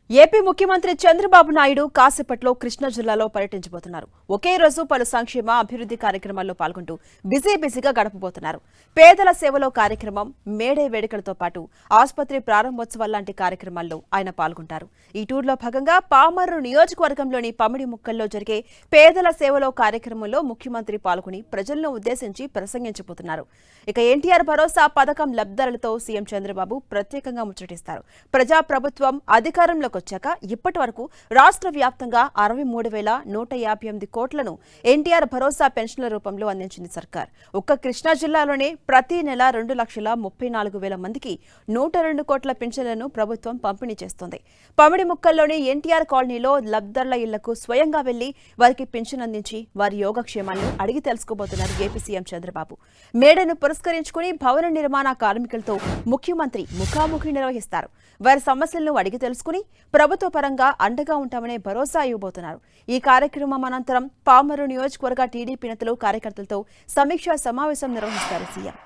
AP ముఖ్యమంత్రి చంద్రబాబు నాయుడు కాసేపట్లో కృష్ణా జిల్లాలో పర్యటించబోతున్నారు. ఒకే రోజు పలు సంక్షేమ అభివృద్ధి కార్యక్రమాల్లో పాల్గొంటూ బిజీగా గడపబోతున్నారు. పేదల సేవలో కార్యక్రమం, మేడే వేడుకలతో పాటు ఆసుపత్రి ప్రారంభోత్సవాల లాంటి కార్యక్రమాల్లో ఆయన పాల్గొంటారు. ఈ టూర్లో భాగంగా పామర్రు నియోజకవర్గంలోని పమిడి ముక్కల్లో జరిగే పేదల సేవలో కార్యక్రమంలో ముఖ్యమంత్రి పాల్గొని ప్రజలను ఉద్దేశించి ప్రసంగించబోతున్నారు. ఇక ఎన్టీఆర్ భరోసా పథకం లబ్ధిదారులతో సీఎం చంద్రబాబు ప్రత్యేకంగా ముచ్చటిస్తారు. ప్రజాప్రభుత్వం అధికారంలో వచ్చాక ఇప్పటి వరకు రాష్ట్ర వ్యాప్తంగా 63,158 కోట్లను ఎన్టీఆర్ భరోసా పెన్షన్ల రూపంలో అందించింది సర్కార్. ఒక్క కృష్ణా జిల్లాలోనే ప్రతి నెల 2,34,000 మందికి 102 కోట్ల పెన్షన్లను ప్రభుత్వం పంపిణీ చేస్తోంది. పమిడి ముక్కల్లోని ఎన్టీఆర్ కాలనీలో లబ్ధిదారుల ఇళ్లకు స్వయంగా వెళ్లి వారికి పెన్షన్ అందించి వారి యోగక్షేమాలను అడిగి తెలుసుకోబోతున్నారు ఏపీ సీఎం చంద్రబాబు. మేడను పురస్కరించుకుని భవన నిర్మాణ కార్మికులతో ముఖ్యమంత్రి ముఖాముఖి నిర్వహిస్తారు. వారి సమస్యలను అడిగి తెలుసుకుని ప్రభుత్వ పరంగా అండగా ఉంటామనే భరోసా ఇవ్వబోతున్నారు. ఈ కార్యక్రమం అనంతరం పామర్రు నియోజకవర్గ టీడీపీ నేతలు, కార్యకర్తలతో సమీక్షా సమావేశం నిర్వహిస్తారు సీఎం.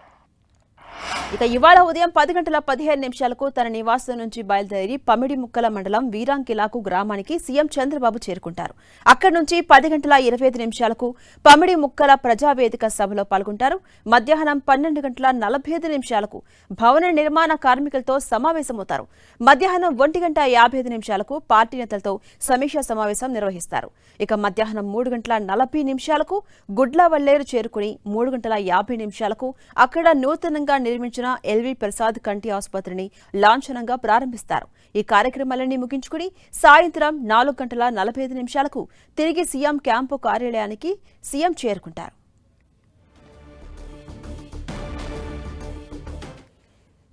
ఇక ఇవాళ ఉదయం 10:15 తన నివాసం నుంచి బయలుదేరి పమిడి ముక్కల మండలం వీరాంకిలాకు గ్రామానికి సీఎం చంద్రబాబు చేరుకుంటారు. అక్కడి నుంచి 10:25 పమిడి ముక్కల ప్రజావేదిక సభలో పాల్గొంటారు. మధ్యాహ్నం 12:45 భవన నిర్మాణ కార్మికులతో సమావేశమవుతారు. మధ్యాహ్నం 1:55 పార్టీ నేతలతో సమీక్షా సమావేశం నిర్వహిస్తారు. ఇక మధ్యాహ్నం 3:40 గుడ్లవల్లేరు చేరుకుని 3:50 అక్కడ నూతనంగా నిర్మించిన ఎల్వి ప్రసాద్ కంటి ఆసుపత్రిని లాంఛనంగా ప్రారంభిస్తారు. ఈ కార్యక్రమాలన్నీ ముగించుకుని సాయంత్రం 4:45 తిరిగి సీఎం క్యాంపు కార్యాలయానికి సీఎం చేరుకుంటారు.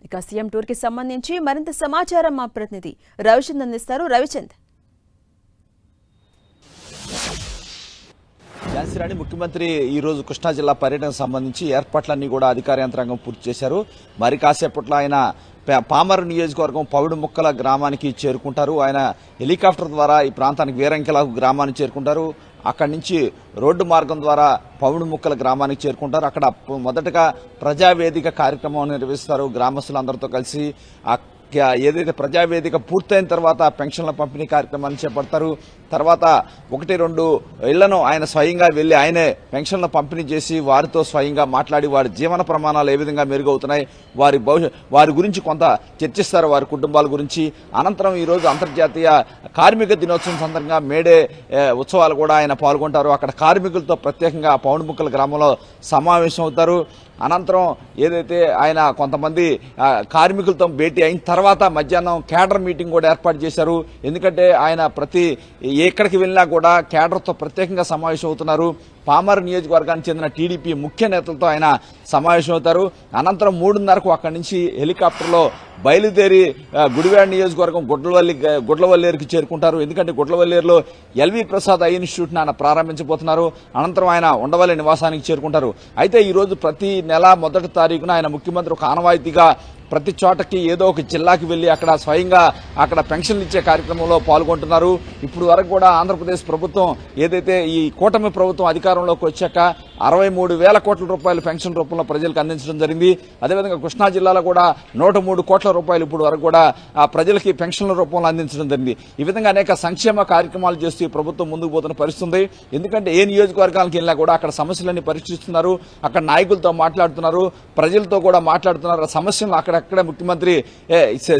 ఇక సీఎం టూర్ కి సంబంధించి మరింత సమాచారం మా ప్రతినిధి రవిచంద్ అందిస్తారు. రవిచంద్, ఝాన్సీ ముఖ్యమంత్రి ఈ రోజు కృష్ణా జిల్లా పర్యటనకు సంబంధించి ఏర్పాట్లన్నీ కూడా అధికార యంత్రాంగం పూర్తి చేశారు. మరి కాసేపట్లో ఆయన పామర్రు నియోజకవర్గం పవిడి ముక్కల గ్రామానికి చేరుకుంటారు. ఆయన హెలికాప్టర్ ద్వారా ఈ ప్రాంతానికి వీరంకిలాకు గ్రామానికి చేరుకుంటారు. అక్కడి నుంచి రోడ్డు మార్గం ద్వారా పవిడి ముక్కల గ్రామానికి చేరుకుంటారు. అక్కడ మొదటగా ప్రజావేదిక కార్యక్రమం నిర్వహిస్తారు. గ్రామస్తులందరితో కలిసి ఏదైతే ప్రజావేదిక పూర్తయిన తర్వాత పెన్షన్ల పంపిణీ కార్యక్రమాన్ని చేపడతారు. తర్వాత 1-2 ఇళ్లను ఆయన స్వయంగా వెళ్లి ఆయనే పెన్షన్ల పంపిణీ చేసి వారితో స్వయంగా మాట్లాడి వారి జీవన ప్రమాణాలు ఏ విధంగా మెరుగవుతున్నాయి, వారి గురించి కొంత చర్చిస్తారు, వారి కుటుంబాల గురించి. అనంతరం ఈ రోజు అంతర్జాతీయ కార్మిక దినోత్సవం సందర్భంగా మేడే ఉత్సవాలు కూడా ఆయన పాల్గొంటారు. అక్కడ కార్మికులతో ప్రత్యేకంగా పౌండ్ముక్కల గ్రామంలో సమావేశం అవుతారు. అనంతరం ఏదైతే ఆయన కొంతమంది కార్మికులతో భేటీ అయిన తర్వాత మధ్యాహ్నం కేడర్ మీటింగ్ కూడా ఏర్పాటు చేశారు. ఎందుకంటే ఆయన ఎక్కడికి వెళ్ళినా కూడా కేడర్తో ప్రత్యేకంగా సమావేశం అవుతున్నారు. పామర్రు నియోజకవర్గానికి చెందిన టీడీపీ ముఖ్య నేతలతో ఆయన సమావేశం అవుతారు. అనంతరం 3:30 అక్కడి నుంచి హెలికాప్టర్లో బయలుదేరి గుడివాడ నియోజకవర్గం గుడ్లవల్లేరుకి చేరుకుంటారు. ఎందుకంటే గుడ్లవల్లేరులో ఎల్వి ప్రసాద్ ఐ ఇన్స్టిట్యూట్ని ఆయన ప్రారంభించబోతున్నారు. అనంతరం ఆయన ఉండవల్లి నివాసానికి చేరుకుంటారు. అయితే ఈ రోజు ప్రతి నెల 1వ తారీఖున ఆయన ముఖ్యమంత్రి ఒక ఆనవాయితీగా ప్రతి చోటకి ఏదో ఒక జిల్లాకి వెళ్లి అక్కడ స్వయంగా అక్కడ పెన్షన్లు ఇచ్చే కార్యక్రమంలో పాల్గొంటున్నారు. ఇప్పుడు వరకు కూడా ఆంధ్రప్రదేశ్ ప్రభుత్వం ఏదైతే ఈ కూటమి ప్రభుత్వం అధికారంలోకి వచ్చాక 63,000 కోట్ల రూపాయలు పెన్షన్ రూపంలో ప్రజలకు అందించడం జరిగింది. అదేవిధంగా కృష్ణా జిల్లాలో కూడా 103 కోట్ల రూపాయలు ఇప్పుడు వరకు కూడా ఆ ప్రజలకి పెన్షన్ల రూపంలో అందించడం జరిగింది. ఈ విధంగా అనేక సంక్షేమ కార్యక్రమాలు చేస్తూ ఈ ప్రభుత్వం ముందుకు పోతున్న పరిస్థితుంది. ఎందుకంటే ఏ నియోజకవర్గానికి వెళ్ళినా కూడా అక్కడ సమస్యలన్నీ పరిష్కరిస్తున్నారు, అక్కడ నాయకులతో మాట్లాడుతున్నారు, ప్రజలతో కూడా మాట్లాడుతున్నారు. సమస్యలు అక్కడక్కడ ముఖ్యమంత్రి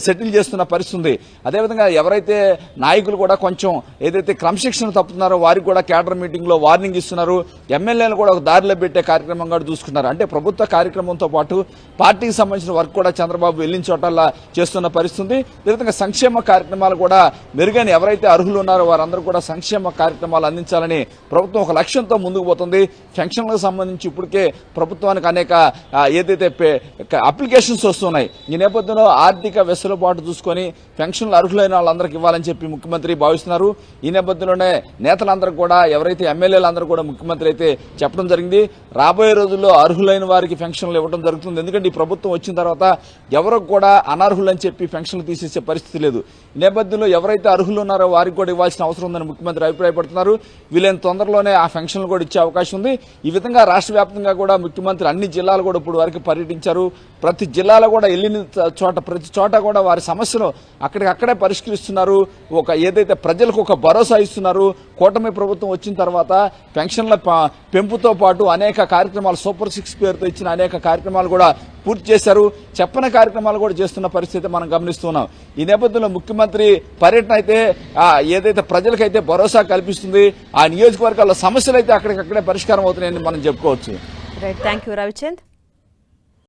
సెటిల్ చేస్తున్న పరిస్థితుంది. అదేవిధంగా ఎవరైతే నాయకులు కూడా కొంచెం ఏదైతే క్రమశిక్షణ తప్పుతున్నారో వారికి కూడా కేడర్ మీటింగ్ లో వార్నింగ్ ఇస్తున్నారు. ఎమ్మెల్యేలు కూడా ఒక దారిలో పెట్టే కార్యక్రమం కూడా చూసుకున్నారు. అంటే ప్రభుత్వ కార్యక్రమంతో పాటు పార్టీకి సంబంధించిన వర్క్ కూడా చంద్రబాబు వెళ్లిన చోటల్లా చేస్తున్న పరిస్థితి. అదేవిధంగా సంక్షేమ కార్యక్రమాలు కూడా మెరుగైన ఎవరైతే అర్హులు ఉన్నారో వారందరూ కూడా సంక్షేమ కార్యక్రమాలు అందించాలని ప్రభుత్వం ఒక లక్ష్యంతో ముందుకు పోతుంది. పెన్షన్లకు సంబంధించి ఇప్పటికే ప్రభుత్వానికి అనేక ఏదైతే అప్లికేషన్స్ వస్తున్నాయి. ఈ నేపథ్యంలో ఆర్థిక వెసులుబాటు చూసుకొని పెన్షన్లు అర్హులైన వాళ్ళందరికీ ఇవ్వాలని చెప్పి ముఖ్యమంత్రి భావిస్తున్నారు. ఈ నేపథ్యంలోనే నేతలందరూ కూడా ఎవరైతే ఎమ్మెల్యేలందరూ కూడా ముఖ్యమంత్రి అయితే చెప్పడం జరిగింది. రాబోయే రోజుల్లో అర్హులైన వారికి పెన్షన్లు ఇవ్వడం జరుగుతుంది. ఎందుకంటే ఈ ప్రభుత్వం వచ్చిన తర్వాత ఎవరికి కూడా అనర్హులని చెప్పి పెన్షన్లు తీసేసే పరిస్థితి లేదు. ఈ నేపథ్యంలో ఎవరైతే అర్హులు ఉన్నారో వారికి కూడా ఇవ్వాల్సిన అవసరం ఉందని ముఖ్యమంత్రి అభిప్రాయపడుతున్నారు. వీలైన తొందరలోనే ఆ పెన్షన్లు కూడా ఇచ్చే అవకాశం ఉంది. ఈ విధంగా రాష్ట్ర వ్యాప్తంగా కూడా ముఖ్యమంత్రి అన్ని జిల్లాలు కూడా ఇప్పుడు వరకు పర్యటించారు. ప్రతి జిల్లాలో కూడా వెళ్ళిన చోట ప్రతి చోట కూడా వారి సమస్యను అక్కడికక్కడే పరిష్కరిస్తున్నారు. ఏదైతే ప్రజలకు ఒక భరోసా ఇస్తున్నారు. కూటమి ప్రభుత్వం వచ్చిన తర్వాత పెన్షన్ల పెంపుతో పాటు అనేక కార్యక్రమాలు సూపర్ 6 పేరుతో ఇచ్చిన అనేక కార్యక్రమాలు కూడా పూర్తి చేశారు. చెప్పని కార్యక్రమాలు కూడా చేస్తున్న పరిస్థితి మనం గమనిస్తున్నాం. ఈ నేపథ్యంలో ముఖ్యమంత్రి పర్యటన అయితే ఏదైతే ప్రజలకైతే భరోసా కల్పిస్తుంది. ఆ నియోజకవర్గాల్లో సమస్యలు అయితే అక్కడికక్కడే పరిష్కారం అవుతున్నాయని మనం చెప్పుకోవచ్చు. Right, thank you Ravichand.